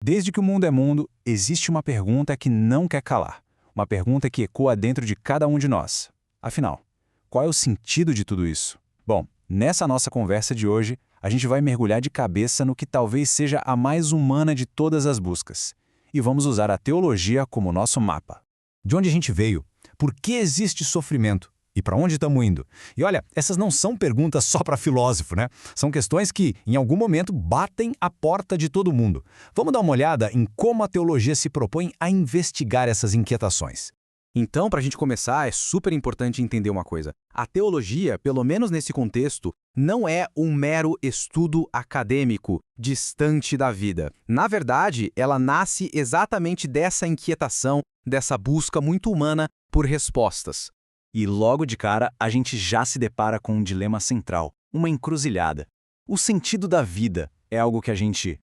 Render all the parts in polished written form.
Desde que o mundo é mundo, existe uma pergunta que não quer calar. Uma pergunta que ecoa dentro de cada um de nós. Afinal, qual é o sentido de tudo isso? Bom, nessa nossa conversa de hoje, a gente vai mergulhar de cabeça no que talvez seja a mais humana de todas as buscas. E vamos usar a teologia como nosso mapa. De onde a gente veio? Por que existe sofrimento? E para onde estamos indo? E olha, essas não são perguntas só para filósofo, né? São questões que, em algum momento, batem a porta de todo mundo. Vamos dar uma olhada em como a teologia se propõe a investigar essas inquietações. Então, para a gente começar, é super importante entender uma coisa. A teologia, pelo menos nesse contexto, não é um mero estudo acadêmico, distante da vida. Na verdade, ela nasce exatamente dessa inquietação, dessa busca muito humana por respostas. E logo de cara, a gente já se depara com um dilema central, uma encruzilhada. O sentido da vida é algo que a gente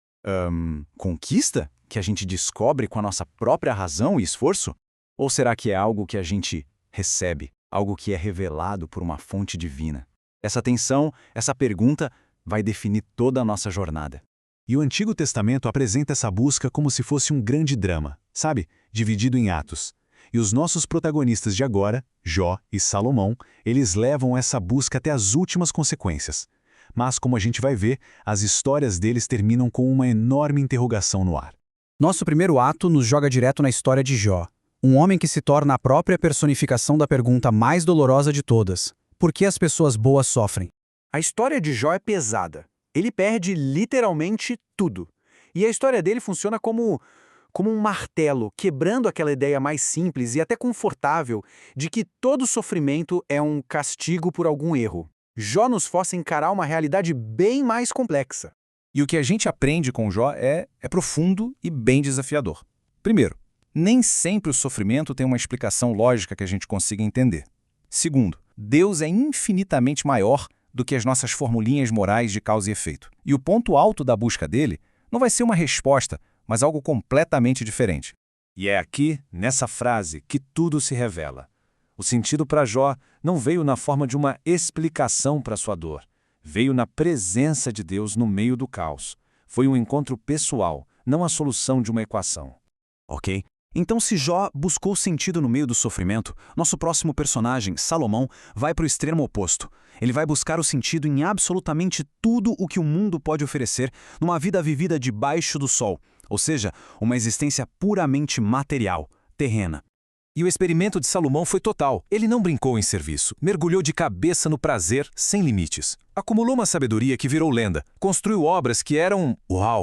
conquista? Que a gente descobre com a nossa própria razão e esforço? Ou será que é algo que a gente recebe, algo que é revelado por uma fonte divina? Essa tensão, essa pergunta, vai definir toda a nossa jornada. E o Antigo Testamento apresenta essa busca como se fosse um grande drama, sabe? Dividido em atos. E os nossos protagonistas de agora, Jó e Salomão, eles levam essa busca até as últimas consequências. Mas, como a gente vai ver, as histórias deles terminam com uma enorme interrogação no ar. Nosso primeiro ato nos joga direto na história de Jó, um homem que se torna a própria personificação da pergunta mais dolorosa de todas: por que as pessoas boas sofrem? A história de Jó é pesada. Ele perde literalmente tudo. E a história dele funciona como um martelo, quebrando aquela ideia mais simples e até confortável de que todo sofrimento é um castigo por algum erro. Jó nos força a encarar uma realidade bem mais complexa. E o que a gente aprende com Jó é profundo e bem desafiador. Primeiro, nem sempre o sofrimento tem uma explicação lógica que a gente consiga entender. Segundo, Deus é infinitamente maior do que as nossas formulinhas morais de causa e efeito. E o ponto alto da busca dele não vai ser uma resposta, mas algo completamente diferente. E é aqui, nessa frase, que tudo se revela. O sentido para Jó não veio na forma de uma explicação para sua dor. Veio na presença de Deus no meio do caos. Foi um encontro pessoal, não a solução de uma equação. Ok? Então, se Jó buscou sentido no meio do sofrimento, nosso próximo personagem, Salomão, vai para o extremo oposto. Ele vai buscar o sentido em absolutamente tudo o que o mundo pode oferecer numa vida vivida debaixo do sol. Ou seja, uma existência puramente material, terrena. E o experimento de Salomão foi total. Ele não brincou em serviço, mergulhou de cabeça no prazer, sem limites. Acumulou uma sabedoria que virou lenda, construiu obras que eram,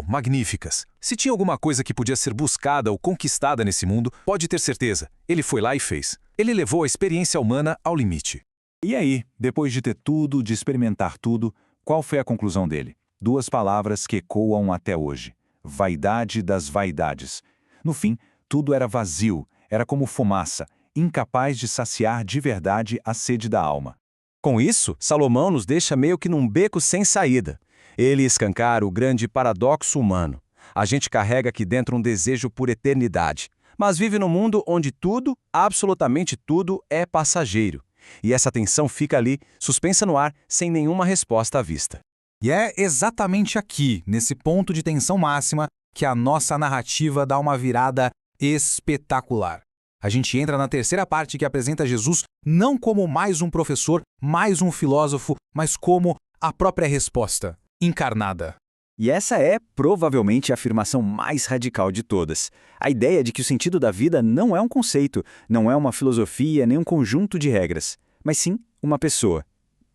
magníficas. Se tinha alguma coisa que podia ser buscada ou conquistada nesse mundo, pode ter certeza, ele foi lá e fez. Ele levou a experiência humana ao limite. E aí, depois de ter tudo, de experimentar tudo, qual foi a conclusão dele? 2 palavras que ecoam até hoje. Vaidade das vaidades. No fim, tudo era vazio, era como fumaça, incapaz de saciar de verdade a sede da alma. Com isso, Salomão nos deixa meio que num beco sem saída. Ele escancara o grande paradoxo humano. A gente carrega aqui dentro um desejo por eternidade, mas vive num mundo onde tudo, absolutamente tudo, é passageiro. E essa tensão fica ali, suspensa no ar, sem nenhuma resposta à vista. E é exatamente aqui, nesse ponto de tensão máxima, que a nossa narrativa dá uma virada espetacular. A gente entra na terceira parte que apresenta Jesus não como mais um professor, mais um filósofo, mas como a própria resposta, encarnada. E essa é, provavelmente, a afirmação mais radical de todas. A ideia de que o sentido da vida não é um conceito, não é uma filosofia, nem um conjunto de regras, mas sim uma pessoa.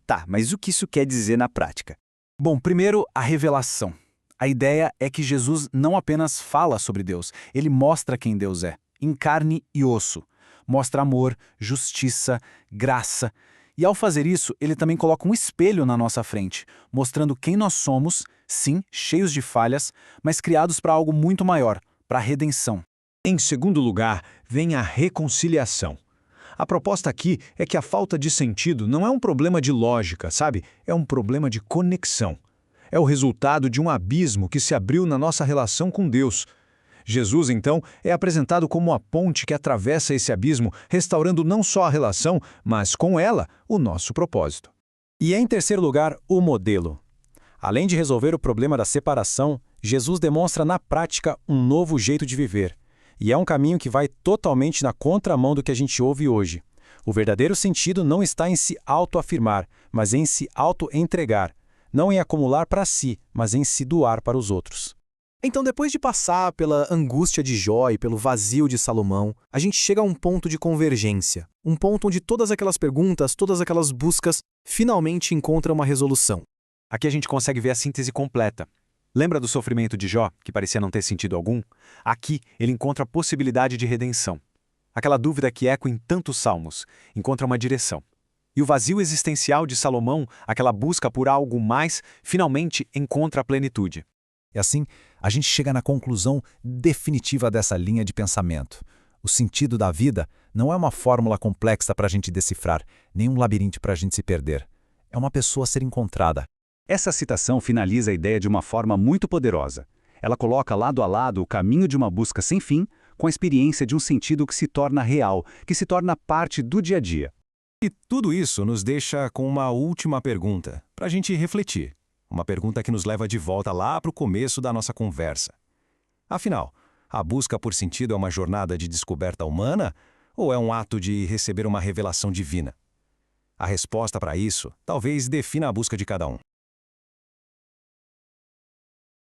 Tá, mas o que isso quer dizer na prática? Bom, primeiro, a revelação. A ideia é que Jesus não apenas fala sobre Deus, ele mostra quem Deus é, em carne e osso. Mostra amor, justiça, graça. E ao fazer isso, ele também coloca um espelho na nossa frente, mostrando quem nós somos, sim, cheios de falhas, mas criados para algo muito maior, para a redenção. Em segundo lugar, vem a reconciliação. A proposta aqui é que a falta de sentido não é um problema de lógica, sabe? É um problema de conexão. É o resultado de um abismo que se abriu na nossa relação com Deus. Jesus, então, é apresentado como a ponte que atravessa esse abismo, restaurando não só a relação, mas com ela, o nosso propósito. E em terceiro lugar, o modelo. Além de resolver o problema da separação, Jesus demonstra na prática um novo jeito de viver. E é um caminho que vai totalmente na contramão do que a gente ouve hoje. O verdadeiro sentido não está em se autoafirmar, mas em se auto-entregar. Não em acumular para si, mas em se doar para os outros. Então, depois de passar pela angústia de Jó e pelo vazio de Salomão, a gente chega a um ponto de convergência. Um ponto onde todas aquelas perguntas, todas aquelas buscas, finalmente encontram uma resolução. Aqui a gente consegue ver a síntese completa. Lembra do sofrimento de Jó, que parecia não ter sentido algum? Aqui ele encontra a possibilidade de redenção. Aquela dúvida que ecoa em tantos salmos, encontra uma direção. E o vazio existencial de Salomão, aquela busca por algo mais, finalmente encontra a plenitude. E assim, a gente chega na conclusão definitiva dessa linha de pensamento. O sentido da vida não é uma fórmula complexa para a gente decifrar, nem um labirinto para a gente se perder. É uma pessoa a ser encontrada. Essa citação finaliza a ideia de uma forma muito poderosa. Ela coloca lado a lado o caminho de uma busca sem fim com a experiência de um sentido que se torna real, que se torna parte do dia a dia. E tudo isso nos deixa com uma última pergunta, para a gente refletir. Uma pergunta que nos leva de volta lá para o começo da nossa conversa. Afinal, a busca por sentido é uma jornada de descoberta humana ou é um ato de receber uma revelação divina? A resposta para isso talvez defina a busca de cada um.